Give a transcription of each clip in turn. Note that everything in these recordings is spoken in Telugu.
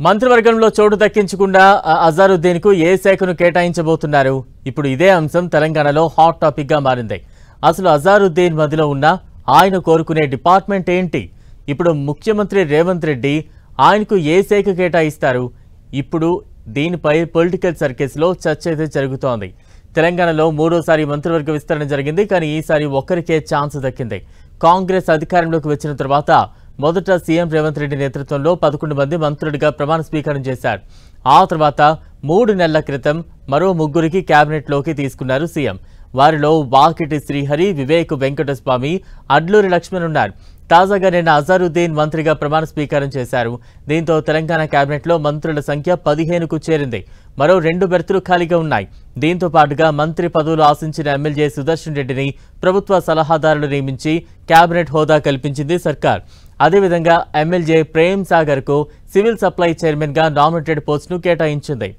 మంత్రివర్గంలో చోటు దక్కించకుండా అజారుద్దీన్ కు ఏ శాఖను కేటాయించబోతున్నారు? ఇప్పుడు ఇదే అంశం తెలంగాణలో హాట్ టాపిక్ గా మారింది. అసలు అజారుద్దీన్ మధ్యలో ఉన్న ఆయన కోరుకునే డిపార్ట్మెంట్ ఏంటి? ఇప్పుడు ముఖ్యమంత్రి రేవంత్ రెడ్డి ఆయనకు ఏ శాఖ కేటాయిస్తారు? ఇప్పుడు దీనిపై పొలిటికల్ సర్కిల్స్ లో చర్చ అయితే జరుగుతోంది. తెలంగాణలో మూడోసారి మంత్రివర్గ విస్తరణ జరిగింది. కానీ ఈసారి ఒక్కరికే ఛాన్స్ దక్కింది. కాంగ్రెస్ అధికారంలోకి వచ్చిన తర్వాత మొదట సీఎం రేవంత్ రెడ్డి నేతృత్వంలో 11 మంది మంత్రులుగా ప్రమాణ స్వీకారం చేశారు. ఆ తర్వాత 3 నెలల క్రితం మరో 3కి కేబినెట్లోకి తీసుకున్నారు సీఎం. వారిలో వాకిటి శ్రీహరి, వివేక్ వెంకటస్వామి, అడ్లూరి లక్ష్మణ్ ఉన్నారు. తాజాగా నిన్న అజారుద్దీన్ మంత్రిగా ప్రమాణ స్వీకారం చేశారు. దీంతో తెలంగాణ కేబినెట్లో మంత్రుల సంఖ్య 15కు చేరింది. మరో 2 బెర్తులు ఖాళీగా ఉన్నాయి. దీంతో పాటుగా మంత్రి పదవులు ఆశించిన ఎమ్మెల్యే సుదర్శన్ రెడ్డిని ప్రభుత్వ సలహాదారులు నియమించి కేబినెట్ హోదా కల్పించింది సర్కార్. అదేవిధంగా ఎమ్మెల్యే ప్రేమ్ సాగర్ కు సివిల్ సప్లై చైర్మన్ గా నామినేటెడ్ పోస్టును కేటాయించింది.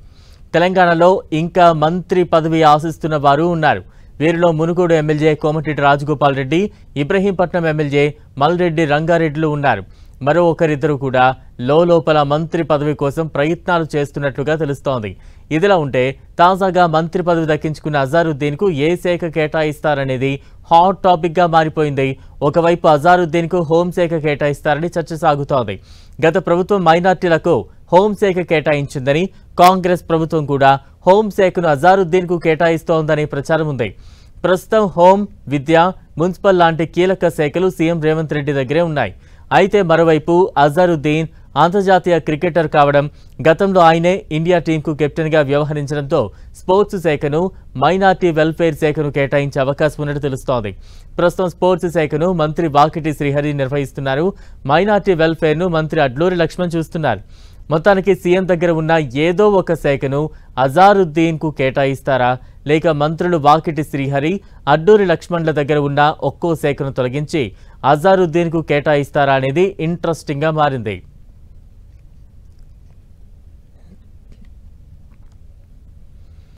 తెలంగాణలో ఇంకా మంత్రి పదవి ఆశిస్తున్న వారు ఉన్నారు. వీరిలో మునుగోడు ఎమ్మెల్యే కోమటిరెడ్డి రాజగోపాల్ రెడ్డి, ఇబ్రహీంపట్నం ఎమ్మెల్యే మల్రెడ్డి రంగారెడ్డిలు ఉన్నారు. మరో ఒకరిద్దరు కూడా లోపల మంత్రి పదవి కోసం ప్రయత్నాలు చేస్తున్నట్లుగా తెలుస్తోంది. ఇదిలా ఉంటే తాజాగా మంత్రి పదవి దక్కించుకున్న అజారుద్దీన్ కు ఏ శాఖ కేటాయిస్తారనేది హాట్ టాపిక్ గా మారిపోయింది. ఒకవైపు అజారుద్దీన్ కు హోంశాఖ కేటాయిస్తారని చర్చ సాగుతోంది. గత ప్రభుత్వం మైనార్టీలకు హోంశాఖ కేటాయించిందని, కాంగ్రెస్ ప్రభుత్వం కూడా హోంశాఖను అజారుద్దీన్ కు కేటాయిస్తోందని ప్రచారం ఉంది. ప్రస్తుతం హోం, విద్య, మున్సిపల్ లాంటి కీలక శాఖలు సీఎం రేవంత్ రెడ్డి దగ్గరే ఉన్నాయి. అయితే మరోవైపు అజారుద్దీన్ అంతర్జాతీయ క్రికెటర్ కావడం, గతంలో ఆయనే ఇండియా టీంకు కెప్టెన్గా వ్యవహరించడంతో స్పోర్ట్స్ శాఖను, మైనార్టీ వెల్ఫేర్ శాఖను కేటాయించే అవకాశం ఉన్నట్టు తెలుస్తోంది. ప్రస్తుతం స్పోర్ట్స్ శాఖను మంత్రి వాకిటి శ్రీహరి నిర్వహిస్తున్నారు. మైనార్టీ వెల్ఫేర్ను మంత్రి అడ్లూరి లక్ష్మణ్ చూస్తున్నారు. మొత్తానికి సీఎం దగ్గర ఉన్న ఏదో ఒక శాఖను అజారుద్దీన్ కు కేటాయిస్తారా, లేక మంత్రులు వాకిటి శ్రీహరి, అడ్లూరి లక్ష్మణ్ల దగ్గర ఉన్న ఒక్కో శాఖను తొలగించి అజారుద్దీన్ కు కేటాయిస్తారా అనేది ఇంట్రెస్టింగ్ గా మారింది.